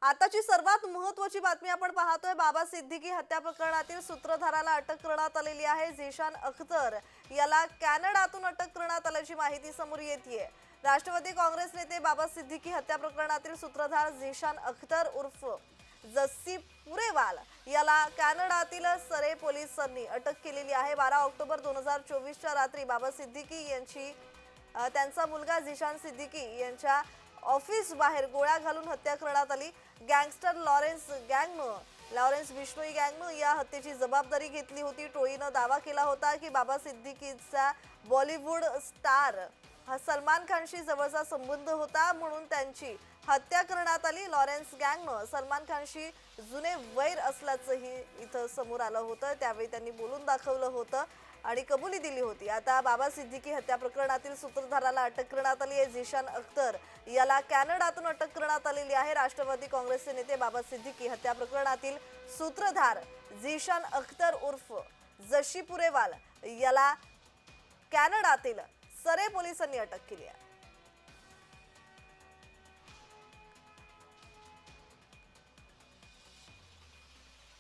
आताची सर्वात महत्त्वाची बातमी आपण पाहतोय। बाबा सिद्दीकी हत्या प्रकरणातील सूत्रधाराला अटक करण्यात आलेली आहे। झीशान अख्तर याला कॅनडातून अटक करण्यात आल्याची माहिती समोर येतेय। राष्ट्रवादी काँग्रेस नेते बाबा सिद्दीकी हत्या प्रकरणातील सूत्रधार झीशान अख्तर उर्फ जस्सी पुरेवाल याला कॅनडातील सरे पोलिसांनी अटक केलेली आहे। 12 ऑक्टोबर 2024 च्या रात्री बाबा सिद्दीकी यांची त्यांचा मुलगा झीशान सिद्दीकी यांच्या ऑफिस बाहेर गोळ्या घालून हत्या करण्यात आली। गँगस्टर लॉरेन्स बिश्नोई गँगनं या हत्येची जबाबदारी घेतली होती। टोळीनं दावा केला होता की बाबा सिद्दीकीचा बॉलिवूड स्टार सलमान खानशी जवळचा संबंध होता, म्हणून त्यांची हत्या करण्यात आली। लॉरेन्स गँगनं सलमान खानशी जुने वैर असल्याचंही इथं समोर आलं होतं। त्यावेळी त्यांनी बोलून दाखवलं होतं आणि कबुली दिली होती। आता बाबा सिद्दीकी हत्या प्रकरणातील सूत्रधाराला अटक करण्यात आली आहे। झीशान अख्तर याला कॅनडातून अटक करण्यात आलेली आहे। राष्ट्रवादी काँग्रेसचे नेते बाबा सिद्दीकी हत्या प्रकरणातील सूत्रधार झीशान अख्तर उर्फ जशी पुरेवाल याला कॅनडातील सरे पोलिसांनी अटक केली आहे।